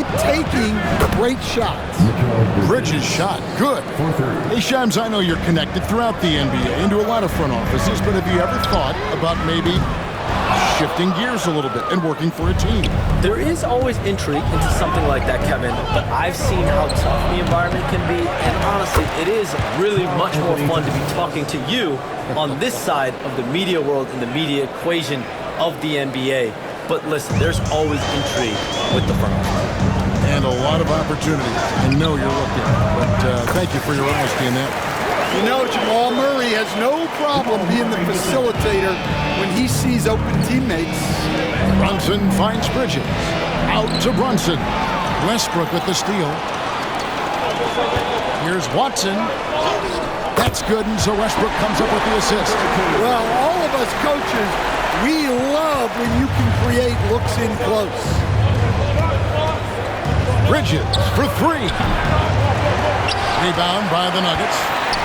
keep taking great shots. Bridges shot. Good. Hey, Shams, I know you're connected throughout the NBA into a lot of front offices, but have you ever thought about maybe shifting gears a little bit and working for a team? There is always intrigue into something like that, Kevin, but I've seen how tough the environment can be, and honestly, it is really much more fun to be talking to you on this side of the media world and the media equation of the NBA. But listen, there's always intrigue with the front office. And a lot of opportunities. I know you're looking, but thank you for your honesty in that. You know, Jamal Murray has no problem being the facilitator when he sees open teammates. Brunson finds Bridges. Out to Brunson. Westbrook with the steal. Here's Watson. That's good, and so Westbrook comes up with the assist. Well, all of us coaches, we love when you can create looks in close. Bridges for three. Rebound by the Nuggets.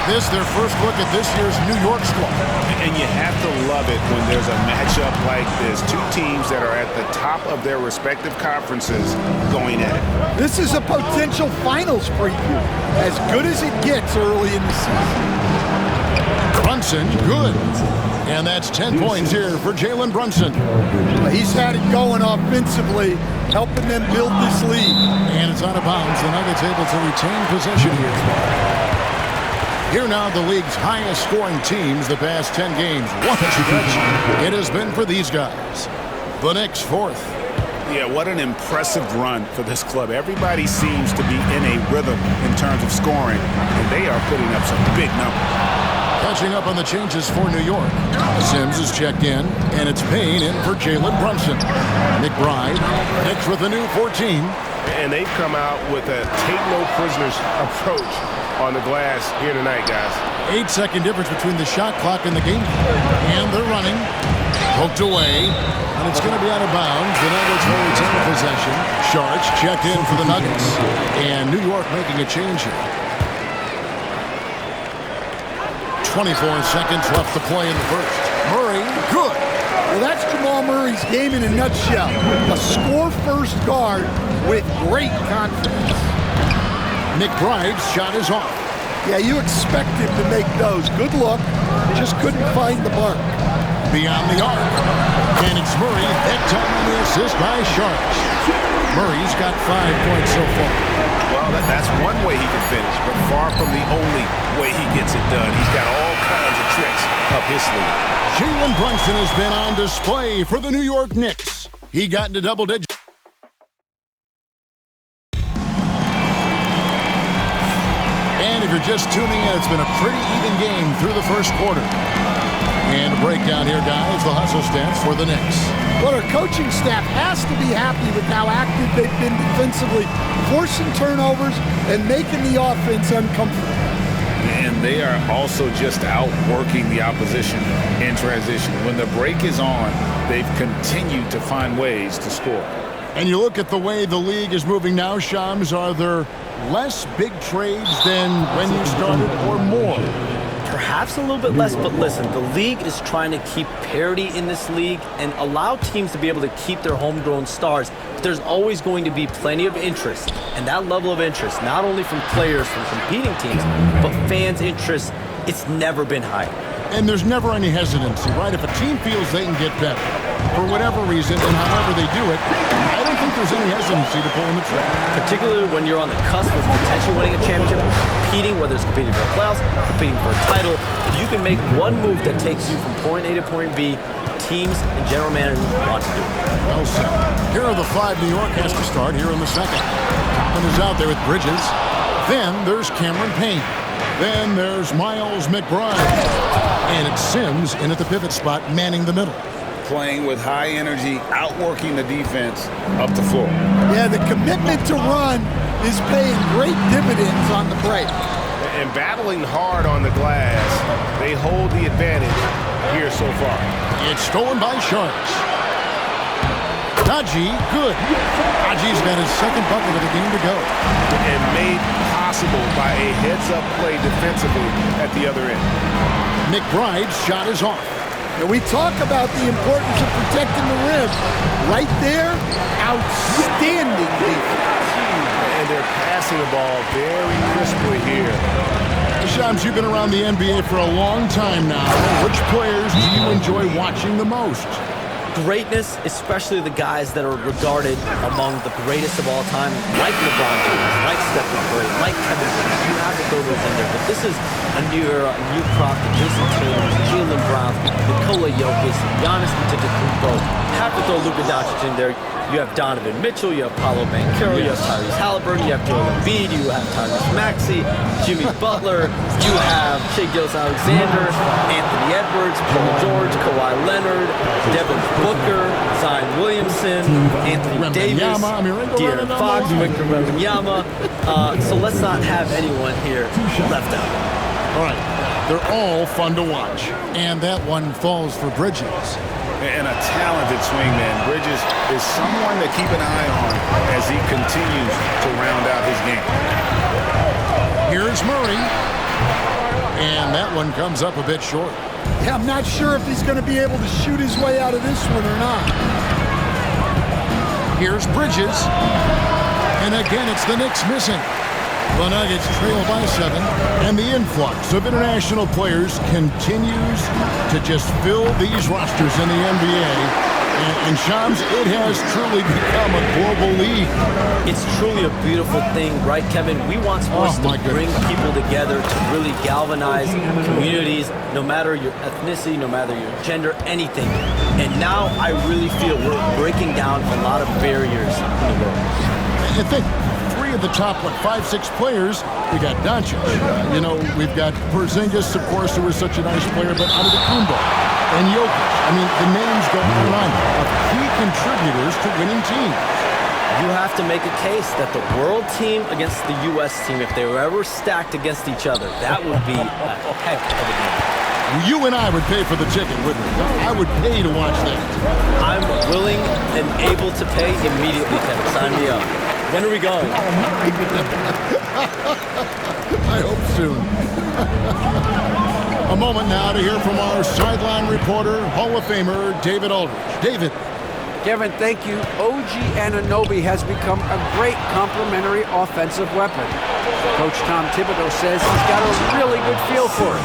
This their first look at this year's New York squad. And you have to love it when there's a matchup like this. Two teams that are at the top of their respective conferences going at it. This is a potential finals preview, as good as it gets early in the season. Brunson, good. And that's 10 points here for Jalen Brunson. He's had it going offensively, helping them build this lead. And it's out of bounds. The Nuggets able to retain possession here. Here now the league's highest scoring teams the past 10 games. What a stretch it has been for these guys. The Knicks fourth. Yeah, what an impressive run for this club. Everybody seems to be in a rhythm in terms of scoring, and they are putting up some big numbers. Catching up on the changes for New York. Sims is checked in, and it's Payne in for Jalen Brunson. McBride, Knicks with a new 14. And they've come out with a take no prisoners approach on the glass here tonight, guys. 8-second difference between the shot clock and the game. And they're running. Poked away. And it's going to be out of bounds. The Nuggets will retain possession. Sharks checked in for the Nuggets. And New York making a change here. 24 seconds left to play in the first. Murray, good. Well, that's Jamal Murray's game in a nutshell. A score-first guard with great confidence. McBride's shot is off. Yeah, you expect him to make those. Good look. Just couldn't find the mark. Beyond the arc. And it's Murray. That time on the assist by Sharks. Murray's got 5 points so far. Well, that's one way he can finish, but far from the only way he gets it done. He's got all kinds of tricks up his sleeve. Jalen Brunson has been on display for the New York Knicks. He got into double digits. And if you're just tuning in, it's been a pretty even game through the first quarter. And a breakdown here, guys. The hustle stats for the Knicks. Well, our coaching staff has to be happy with how active they've been defensively, forcing turnovers and making the offense uncomfortable. And they are also just outworking the opposition in transition. When the break is on, they've continued to find ways to score. And you look at the way the league is moving now, Shams, are there less big trades than when you started or more? Perhaps a little bit less, but listen, the league is trying to keep parity in this league and allow teams to be able to keep their homegrown stars. But there's always going to be plenty of interest, and that level of interest, not only from players from competing teams, but fans' interest, it's never been higher. And there's never any hesitancy, right? If a team feels they can get better, for whatever reason, and however they do it, I don't think there's any hesitancy to pull in the trigger. Particularly when you're on the cusp of potentially winning a championship, competing, whether it's competing for the playoffs, competing for a title, if you can make one move that takes you from point A to point B, teams and general managers want to do it. Well said. Here are the five New York has to start here in the second. Toppin is out there with Bridges. Then there's Cameron Payne. Then there's Miles McBride. And it's Sims in at the pivot spot, manning the middle. Playing with high energy, outworking the defense up the floor. Yeah, the commitment to run is paying great dividends on the break. And battling hard on the glass, they hold the advantage here so far. It's stolen by Sharks. Najee, good. Najee's got his second bucket of the game to go. And made possible by a heads-up play defensively at the other end. McBride's shot is off. And we talk about the importance of protecting the rim. Right there, outstanding defense. releasing the ball very crisply here. Shams, you've been around the NBA for a long time now. Which players do you enjoy watching the most? Greatness, especially the guys that are regarded among the greatest of all time, like LeBron James, like Stephen Curry, like Kevin Durant. You have to throw those in there, but this is a new era, a new crop. Jason Tatum, Jaylen Brown, Nikola Jokic, Giannis Antetokounmpo. Have to throw Luka Doncic in there. You have Donovan Mitchell, you have Paolo Banchero, you have Tyrese Halliburton, you have Joel Embiid, you have Tyrese Maxey, Jimmy Butler, you have Shai Gilgeous-Alexander, Anthony Edwards, Paul George, Kawhi Leonard, Devin Booker, Zion Williamson, Anthony Davis, De'Aaron Fox, Victor Wembanyama. So let's not have anyone here left out. All right, they're all fun to watch. And that one falls for Bridges. And a talented swingman. Bridges is someone to keep an eye on as he continues to round out his game. Here's Murray. And that one comes up a bit short. Yeah, I'm not sure if he's going to be able to shoot his way out of this one or not. Here's Bridges. And again, it's the Knicks missing. The Nuggets trail by 7, and the influx of international players continues to just fill these rosters in the NBA. And Shams, it has truly become a global league. It's truly a beautiful thing, right, Kevin? We want sports to bring people together, to really galvanize communities, no matter your ethnicity, no matter your gender, anything. And now I really feel we're breaking down a lot of barriers in the world. I think of the top, 5-6 players, we got Doncic. We've got Porzingis, of course, who was such a nice player, but Antetokounmpo and Jokic. I mean, the names go on and on of key contributors to winning teams. You have to make a case that the world team against the U.S. team, if they were ever stacked against each other, that would be a heck of a game. You and I would pay for the ticket, wouldn't we? I would pay to watch that. I'm willing and able to pay immediately, Kevin. Sign me up. When are we going? I hope soon. A moment now to hear from our sideline reporter, Hall of Famer David Aldridge. David. Kevin, thank you. OG Anunoby has become a great complementary offensive weapon. Coach Tom Thibodeau says he's got a really good feel for it.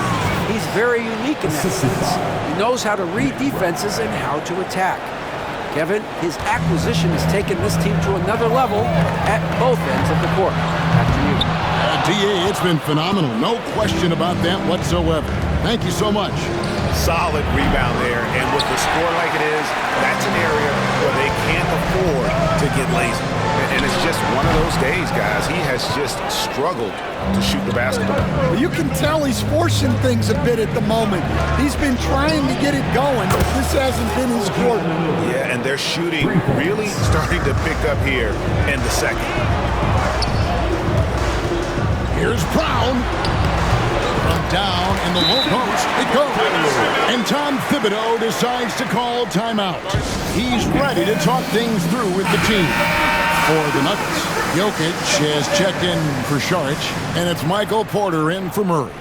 He's very unique in that sense. He knows how to read defenses and how to attack. Kevin, his acquisition has taken this team to another level at both ends of the court. Back to you. DA, it's been phenomenal. No question about that whatsoever. Thank you so much. Solid rebound there, and with the score like it is, that's an area where they can't afford to get lazy. And it's just one of those days, guys. He has just struggled to shoot the basketball. Well, you can tell he's forcing things a bit at the moment. He's been trying to get it going, but this hasn't been his quarter. Yeah, and their shooting really starting to pick up here in the second. Here's Brown. From down in the low post, it goes. And Tom Thibodeau decides to call timeout. He's ready to talk things through with the team. For the Nuggets, Jokic has checked in for Šarić, and it's Michael Porter in for Murray.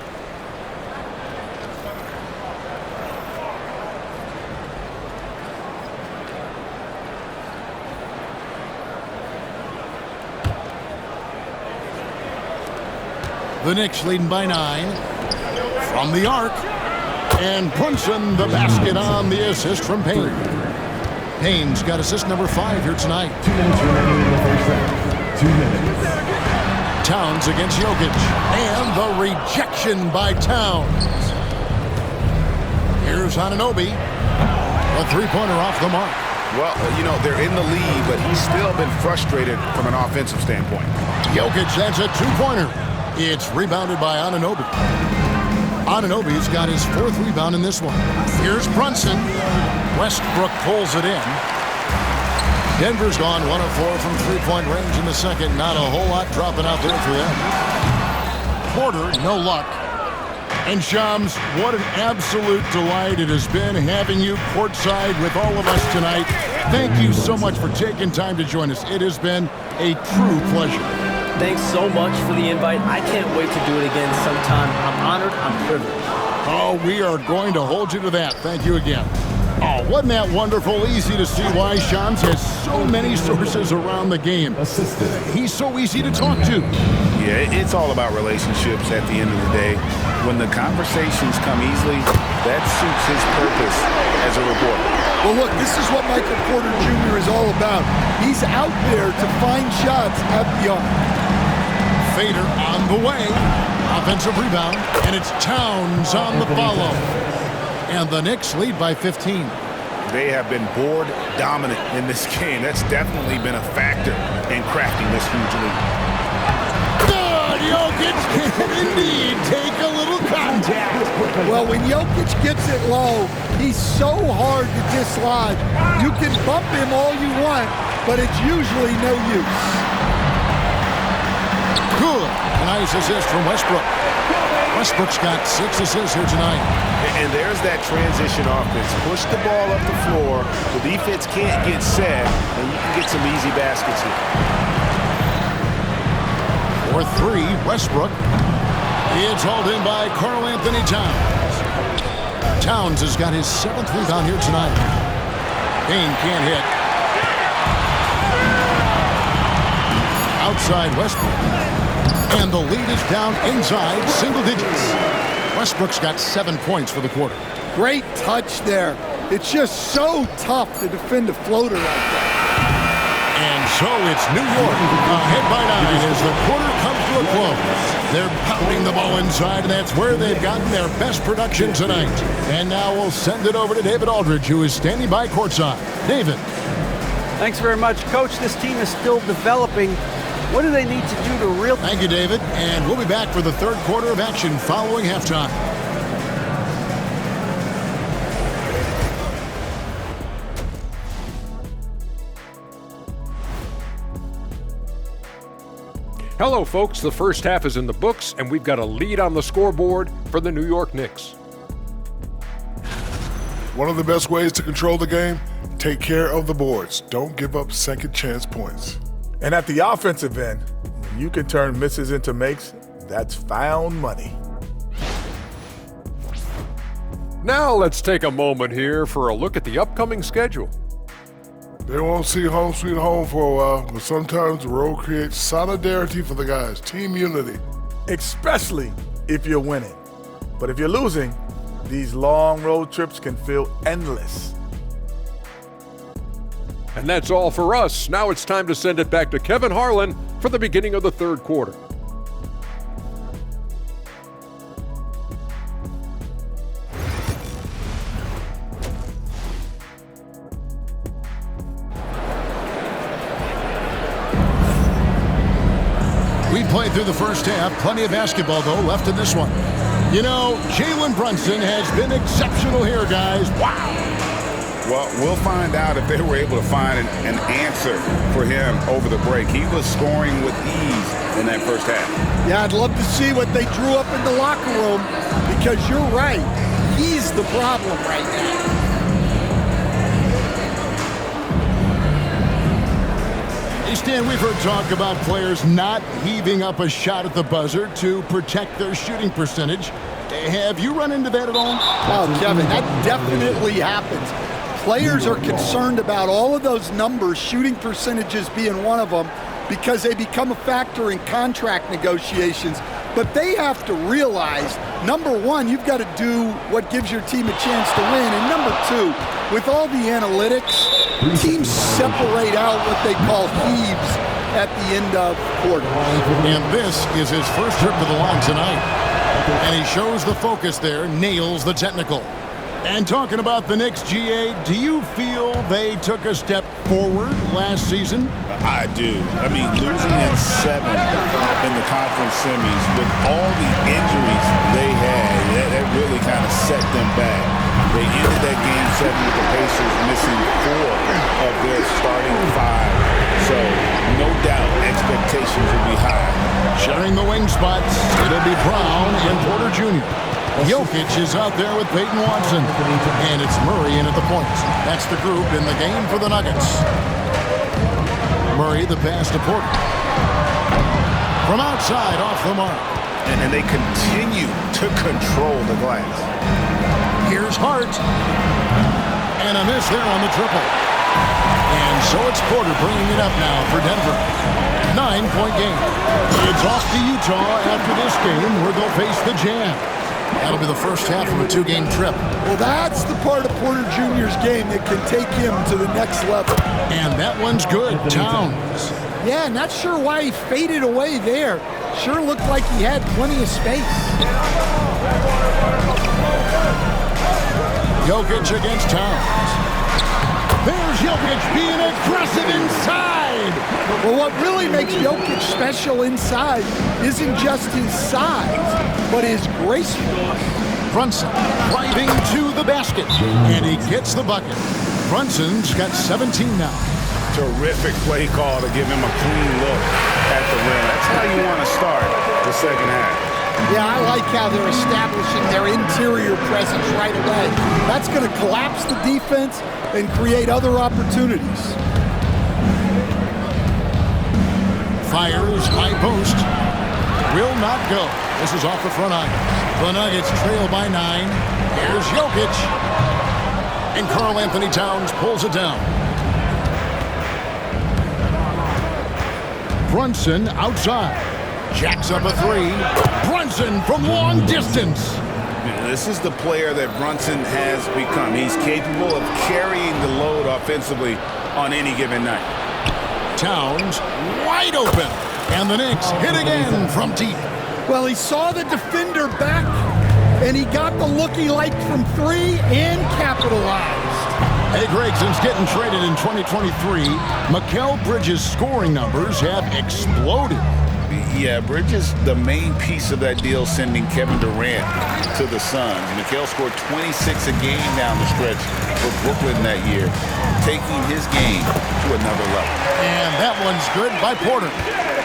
The Knicks leading by 9. From the arc. And Brunson the basket on the assist from Payne. Payne's got assist number 5 here tonight. 2 minutes remaining in the first half. 2 minutes. Towns against Jokic. And the rejection by Towns. Here's Anunoby. A three-pointer off the mark. Well, they're in the lead, but he's still been frustrated from an offensive standpoint. Jokic, that's a two-pointer. It's rebounded by Anunoby. Anunoby's got his 4th rebound in this one. Here's Brunson. Westbrook pulls it in. Denver's gone 1 of 4 from three-point range in the second. Not a whole lot dropping out there for them. Porter, no luck. And Shams, what an absolute delight it has been having you courtside with all of us tonight. Thank you so much for taking time to join us. It has been a true pleasure. Thanks so much for the invite. I can't wait to do it again sometime. I'm honored. I'm privileged. Oh, we are going to hold you to that. Thank you again. Oh, wasn't that wonderful? Easy to see why Shams has so many sources around the game. He's so easy to talk to. Yeah, it's all about relationships at the end of the day. When the conversations come easily, that suits his purpose as a reporter. Well, look, this is what Michael Porter Jr. is all about. He's out there to find shots at the arc. Fader on the way. Offensive rebound, and it's Towns on the follow. And the Knicks lead by 15. They have been board dominant in this game. That's definitely been a factor in crafting this huge lead. Good! Jokic can indeed take a little contact. Well, when Jokic gets it low, he's so hard to dislodge. You can bump him all you want, but it's usually no use. Good. A nice assist from Westbrook. Westbrook's got 6 assists here tonight. And there's that transition offense. Push the ball up the floor. The defense can't get set, and you can get some easy baskets here. For 3, Westbrook. It's hauled in by Karl Anthony Towns. Towns has got his 7th rebound here tonight. Payne can't hit. Outside Westbrook. And the lead is down inside single digits. Westbrook's got 7 points for the quarter. Great touch there. It's just so tough to defend a floater like that. And so it's New York ahead by 9 as the quarter comes to a close. They're pounding the ball inside, and that's where they've gotten their best production tonight. And now we'll send it over to David Aldridge, who is standing by courtside. David. Thanks very much, Coach. This team is still developing. What do they need to do to really... Thank you, David. And we'll be back for the third quarter of action following halftime. Hello, folks. The first half is in the books, and we've got a lead on the scoreboard for the New York Knicks. One of the best ways to control the game, take care of the boards. Don't give up second chance points. And at the offensive end, when you can turn misses into makes, that's found money. Now let's take a moment here for a look at the upcoming schedule. They won't see home sweet home for a while, but sometimes the road creates solidarity for the guys, team unity. Especially if you're winning. But if you're losing, these long road trips can feel endless. And that's all for us. Now it's time to send it back to Kevin Harlan for the beginning of the third quarter. We played through the first half. Plenty of basketball, though, left in this one. You know, Jalen Brunson has been exceptional here, guys. Wow. Well, we'll find out if they were able to find an answer for him over the break. He was scoring with ease in that first half. Yeah, I'd love to see what they drew up in the locker room, because you're right. He's the problem right now. Hey, Stan, we've heard talk about players not heaving up a shot at the buzzer to protect their shooting percentage. Have you run into that at all? Oh, Kevin, that definitely happens. Players are concerned about all of those numbers, shooting percentages being one of them, because they become a factor in contract negotiations. But they have to realize, number one, you've got to do what gives your team a chance to win. And number two, with all the analytics, teams separate out what they call heaves at the end of quarter. And this is his first trip to the line tonight. And he shows the focus there, nails the technical. And talking about the Knicks, GA, do you feel they took a step forward last season? I do. I mean, losing in 7 in the conference semis with all the injuries they had, that really kind of set them back. They ended that game 7 with the Pacers missing 4 of their starting 5. So, no doubt, expectations will be high. Sharing the wing spots, it'll be Brown and Porter Jr. Jokic is out there with Peyton Watson. And it's Murray in at the point. That's the group in the game for the Nuggets. Murray, the pass to Porter. From outside, off the mark. And they continue to control the glass. Here's Hart. And a miss there on the triple. And so it's Porter bringing it up now for Denver. 9-point game. It's off to Utah after this game where they'll face the Jazz. That'll be the first half of a 2-game trip. Well, that's the part of Porter Jr.'s game that can take him to the next level. And that one's good. Towns. Yeah, not sure why he faded away there. Sure looked like he had plenty of space. Jokic against Towns. There's Jokic being aggressive inside. Well, what really makes Jokic special inside isn't just his size, but his gracefulness. Brunson driving to the basket, and he gets the bucket. Brunson's got 17 now. Terrific play call to give him a clean look at the rim. That's how you want to start the second half. Yeah, I like how they're establishing their interior presence right away. That's going to collapse the defense and create other opportunities. Fires high post. Will not go. This is off the front iron. The Nuggets trail by 9. Here's Jokic. And Karl Anthony Towns pulls it down. Brunson outside. Jacks up a 3. Brunson from long distance. This is the player that Brunson has become. He's capable of carrying the load offensively on any given night. Towns wide open. And the Knicks hit again from deep. Well, he saw the defender back, and he got the look he liked from 3 and capitalized. Hey, Greg, since getting traded in 2023, Mikal Bridges' scoring numbers have exploded. Yeah, Bridges, the main piece of that deal, sending Kevin Durant to the Suns. Mikal scored 26 a game down the stretch for Brooklyn that year, taking his game to another level. And that one's good by Porter.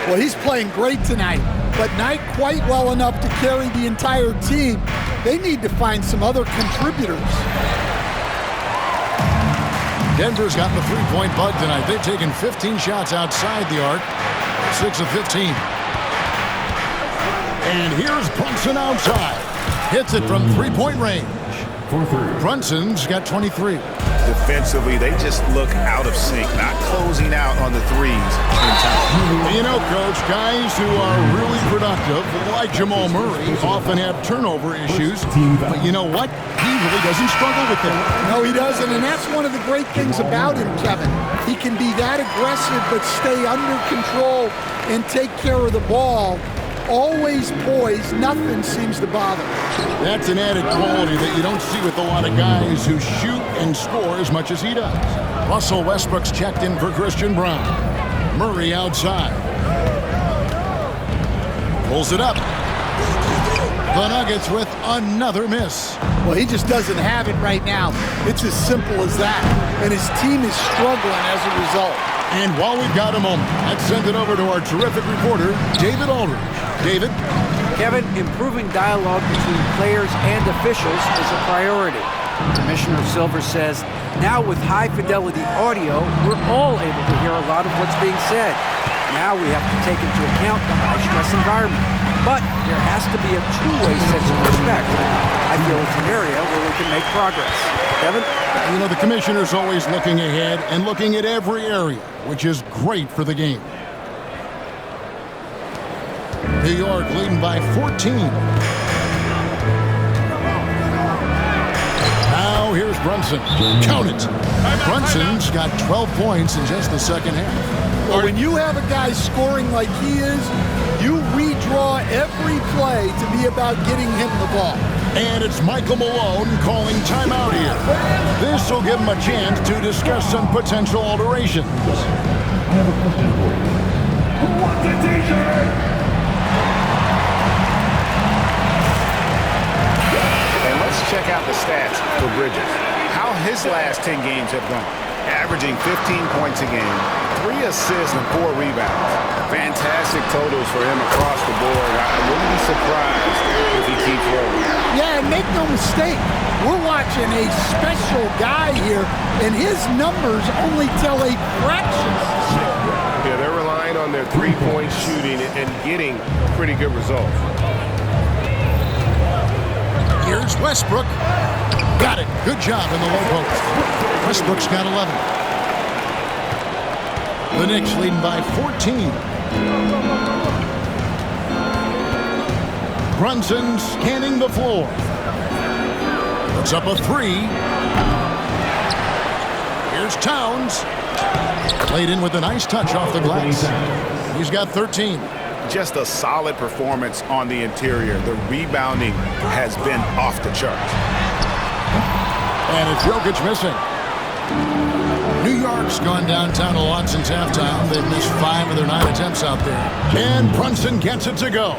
Well, he's playing great tonight, but not quite well enough to carry the entire team. They need to find some other contributors. Denver's got the three-point bug tonight. They've taken 15 shots outside the arc, 6 of 15. And here's Brunson outside. Hits it from three-point range. Brunson's got 23. Defensively, they just look out of sync, not closing out on the threes in time. You know, Coach, guys who are really productive, like Jamal Murray, often have turnover issues. But you know what? He really doesn't struggle with that. No, he doesn't, and that's one of the great things about him, Kevin. He can be that aggressive but stay under control and take care of the ball. Always poised, nothing seems to bother. That's an added quality that you don't see with a lot of guys who shoot and score as much as he does. Russell Westbrook's checked in for Christian Brown. Murray outside. Pulls it up. The Nuggets with another miss. Well, he just doesn't have it right now. It's as simple as that. And his team is struggling as a result. And while we've got a moment, let's send it over to our terrific reporter, David Aldridge. David? Kevin, improving dialogue between players and officials is a priority. Commissioner Silver says, now with high-fidelity audio, we're all able to hear a lot of what's being said. Now we have to take into account the high-stress environment. But there has to be a two-way sense of respect. I feel it's an area where we can make progress. Kevin? You know, the commissioner's always looking ahead and looking at every area, which is great for the game. New York leading by 14. Now here's Brunson. Count it. Brunson's got 12 points in just the second half. Well, when you have a guy scoring like he is, you redraw every play to be about getting him the ball. And it's Michael Malone calling timeout here. This will give him a chance to discuss some potential alterations. I have a question for you. Who wants a t-shirt? And let's check out the stats for Bridges. How his last 10 games have gone. Averaging 15 points a game, 3 assists and 4 rebounds. Fantastic totals for him across the board. I wouldn't be surprised if he keeps rolling. Yeah, and make no mistake, we're watching a special guy here, and his numbers only tell a fraction. Yeah, they're relying on their three-point shooting and getting pretty good results. Here's Westbrook. Got it. Good job in the low post. Westbrook's got 11. The Knicks leading by 14. Brunson scanning the floor. Puts up a three. Here's Towns. Played in with a nice touch off the glass. He's got 13. Just a solid performance on the interior. The rebounding has been off the charts. And it's Jokic missing. New York's gone downtown a lot since halftime. They've missed 5 of their 9 attempts out there. And Brunson gets it to go.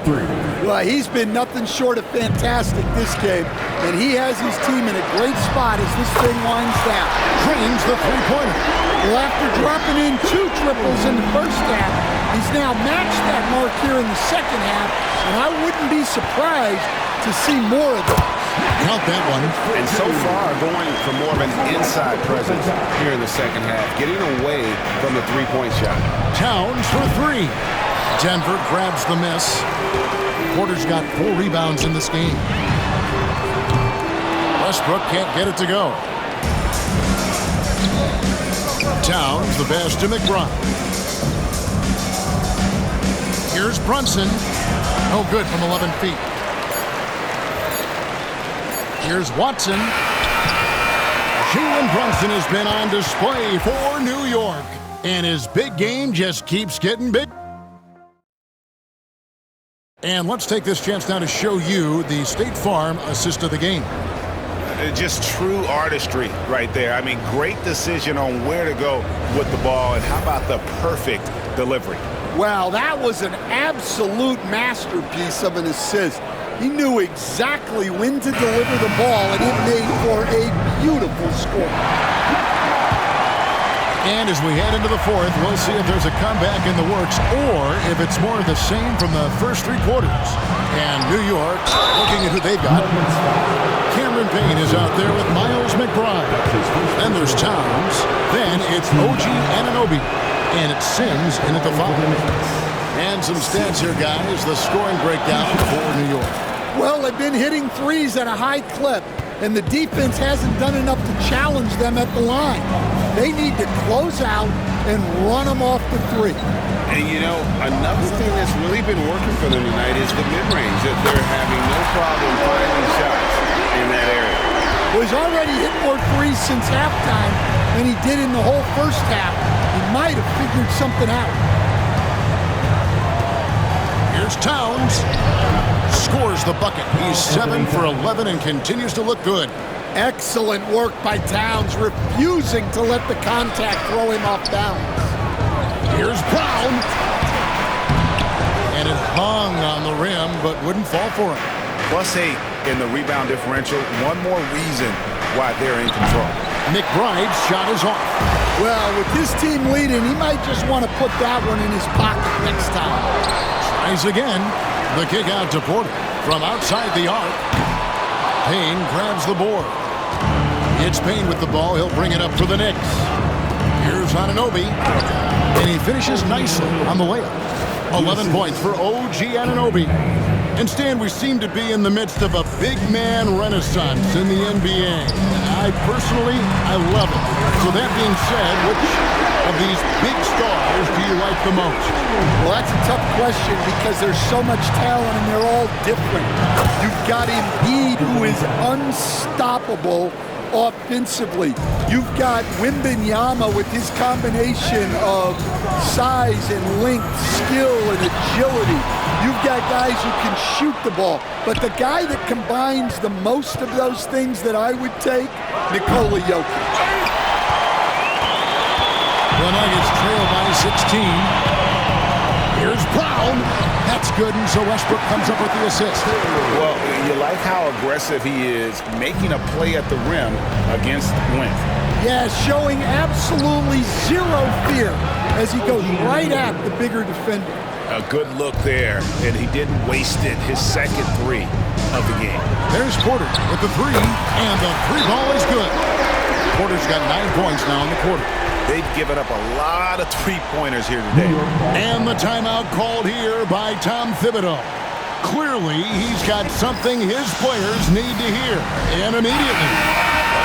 Well, he's been nothing short of fantastic this game, and he has his team in a great spot as this thing winds down. Drains the three-pointer. Well, after dropping in 2 triples in the first half, he's now matched that mark here in the second half, and I wouldn't be surprised to see more of those. Count that one. And so far, going for more of an inside presence here in the second half, getting away from the three-point shot. Towns for 3. Denver grabs the miss. Porter's got 4 rebounds in this game. Westbrook can't get it to go. Towns, the pass to McBride. Here's Brunson. No good from 11 feet. Here's Watson. Jalen Brunson has been on display for New York, and his big game just keeps getting big. And let's take this chance now to show you the State Farm assist of the game. Just true artistry right there. I mean, great decision on where to go with the ball, and how about the perfect delivery? Wow, that was an absolute masterpiece of an assist. He knew exactly when to deliver the ball, and it made for a beautiful score. And as we head into the fourth, we'll see if there's a comeback in the works or if it's more of the same from the first 3 quarters. And New York, looking at who they've got. Cameron Payne is out there with Miles McBride. Then there's Towns. Then it's OG Anunoby. And it's Sims in at the 5. And some stats here, guys. The scoring breakdown for New York. Well, they've been hitting threes at a high clip, and the defense hasn't done enough to challenge them at the line. They need to close out and run them off the 3. And, you know, another thing that's really been working for them tonight is the mid-range. That they're having no problem finding shots in that area. Well, he's already hit more threes since halftime than he did in the whole first half. He might have figured something out. Here's Towns. Scores the bucket. He's 7 for 11 and continues to look good. Excellent work by Towns, refusing to let the contact throw him off balance. Here's Brown. And it hung on the rim, but wouldn't fall for him. +8 in the rebound differential. One more reason why they're in control. McBride's shot is off. Well, with his team leading, he might just want to put that one in his pocket next time. Tries again. The kick out to Porter from outside the arc. Payne grabs the board. It's Payne with the ball. He'll bring it up for the Knicks. Here's Anunoby. And he finishes nicely on the layup. 11 points for OG Anunoby. And Stan, we seem to be in the midst of a big man renaissance in the NBA. I love it. So that being said, which of these big stars do you like the most? Well, that's a tough question because there's so much talent and they're all different. You've got Embiid, who is unstoppable offensively. You've got Wembanyama with his combination of size and length, skill and agility. You've got guys who can shoot the ball. But the guy that combines the most of those things that I would take, Nikola Jokic. The Nuggets trail by 16. Here's Brown. That's good, and so Westbrook comes up with the assist. Well, you like how aggressive he is, making a play at the rim against length. Yeah, showing absolutely zero fear as he goes right at the bigger defender. A good look there, and he didn't waste it. His second 3 of the game. There's Porter with the 3, and the 3 ball is good. Porter's got 9 points now in the quarter. They've given up a lot of 3-pointers here today. And the timeout called here by Tom Thibodeau. Clearly, he's got something his players need to hear, and immediately.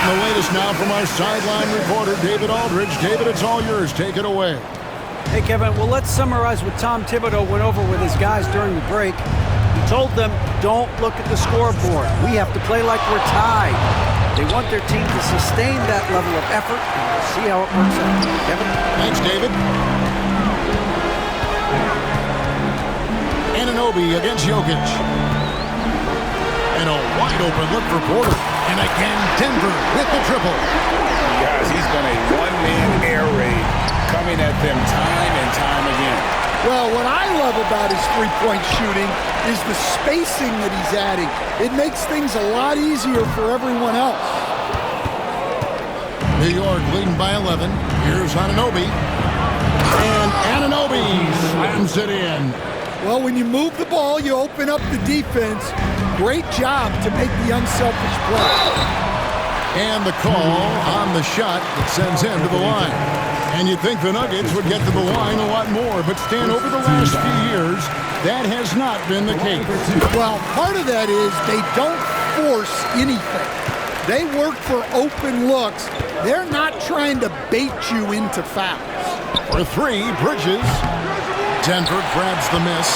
And the latest now from our sideline reporter, David Aldridge. David, it's all yours. Take it away. Hey, Kevin, well, let's summarize what Tom Thibodeau went over with his guys during the break. He told them, don't look at the scoreboard. We have to play like we're tied. They want their team to sustain that level of effort, and we'll see how it works out. Kevin? Thanks, David. Anunoby against Jokic. And a wide-open look for Porter. And again, Denver with the triple. Guys, he's been a one-man air raid coming at them time and time again. Well, what I love about his three-point shooting is the spacing that he's adding. It makes things a lot easier for everyone else. New York leading by 11. Here's Anunoby. And Anunoby slams it in. Well, when you move the ball, you open up the defense. Great job to make the unselfish play. And the call on the shot that sends him to the line. And you'd think the Nuggets would get to the line a lot more, but Stan, over the last few years, that has not been the case. Well, part of that is they don't force anything. They work for open looks. They're not trying to bait you into fouls. For three, Bridges. Denver grabs the miss.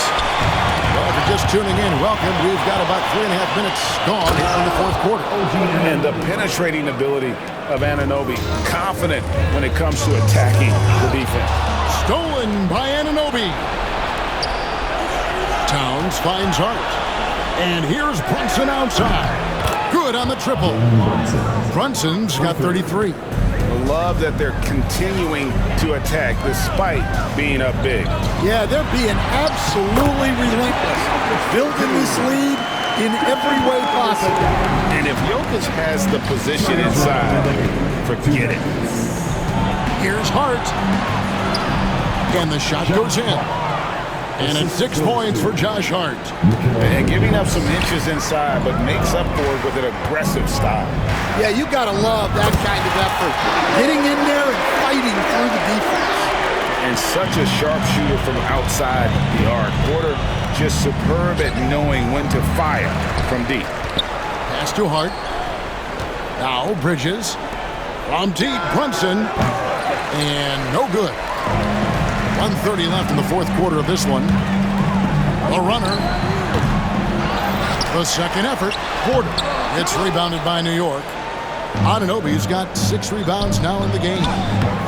Well, if you're just tuning in, welcome. We've got about 3.5 minutes gone here in the fourth quarter. And the penetrating ability of Anunoby, confident when it comes to attacking the defense. Stolen by Anunoby. Towns finds Hart. And here's Brunson outside. Good on the triple. Brunson's got 33. Love that they're continuing to attack despite being up big. Yeah, they're being absolutely relentless, building this lead in every way possible. And if Jokic has the position inside, forget it. Here's Hart. And the shot goes in. And it's 6 points for Josh Hart. And giving up some inches inside, but makes up for it with an aggressive style. Yeah, you got to love that kind of effort. Getting in there and fighting through the defense. And such a sharpshooter from outside the arc. Porter just superb at knowing when to fire from deep. Pass to Hart. Now Bridges. From deep, Brunson. And no good. 1:30 left in the fourth quarter of this one. The runner. The second effort. Porter. It's rebounded by New York. Anunoby's got 6 rebounds now in the game.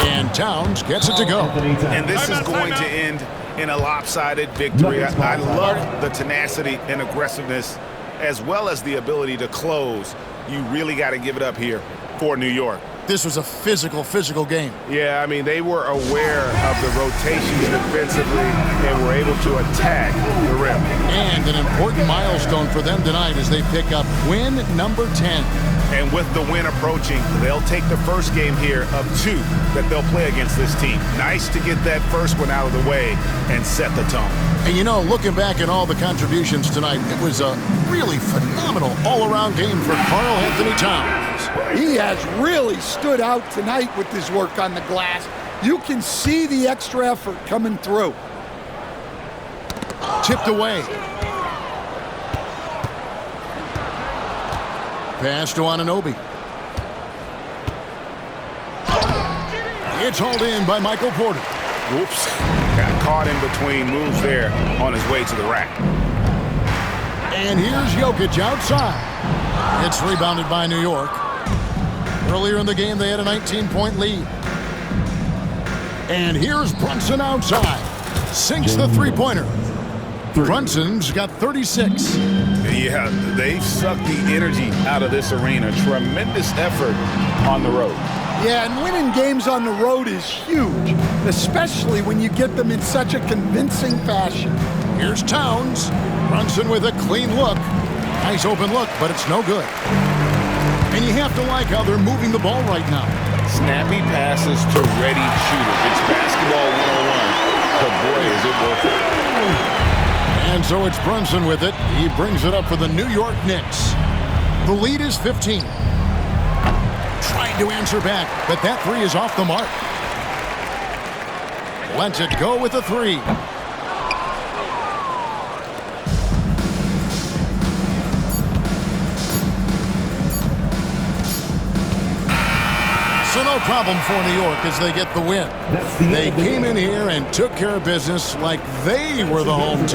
And Towns gets it to go. And this is going to end in a lopsided victory. I love the tenacity and aggressiveness as well as the ability to close. You really got to give it up here for New York. This was a physical game. Yeah, I mean, they were aware of the rotations defensively and were able to attack the rim. And an important milestone for them tonight as they pick up win number 10. And with the win approaching, they'll take the first game here of 2 that they'll play against this team. Nice to get that first one out of the way and set the tone. And you know, looking back at all the contributions tonight, it was a really phenomenal all-around game for Karl Anthony Towns. He has really stood out tonight with his work on the glass. You can see the extra effort coming through. Tipped away. Pass to Anunoby. It's hauled in by Michael Porter. Whoops. Got caught in between moves there on his way to the rack. And here's Jokic outside. It's rebounded by New York. Earlier in the game, they had a 19-point lead. And here's Brunson outside. Sinks the three-pointer. Brunson's got 36. Yeah, they've sucked the energy out of this arena. Tremendous effort on the road. Yeah, and winning games on the road is huge, especially when you get them in such a convincing fashion. Here's Towns. Brunson with a clean look. Nice open look, but it's no good. And you have to like how they're moving the ball right now. Snappy passes to ready shooters. It's basketball 101, but boy, is it worth it. And so it's Brunson with it. He brings it up for the New York Knicks. The lead is 15. Trying to answer back, but that three is off the mark. Lets it go with a three. no problem for New York as they get the win. They came in here and took care of business like they were the home team.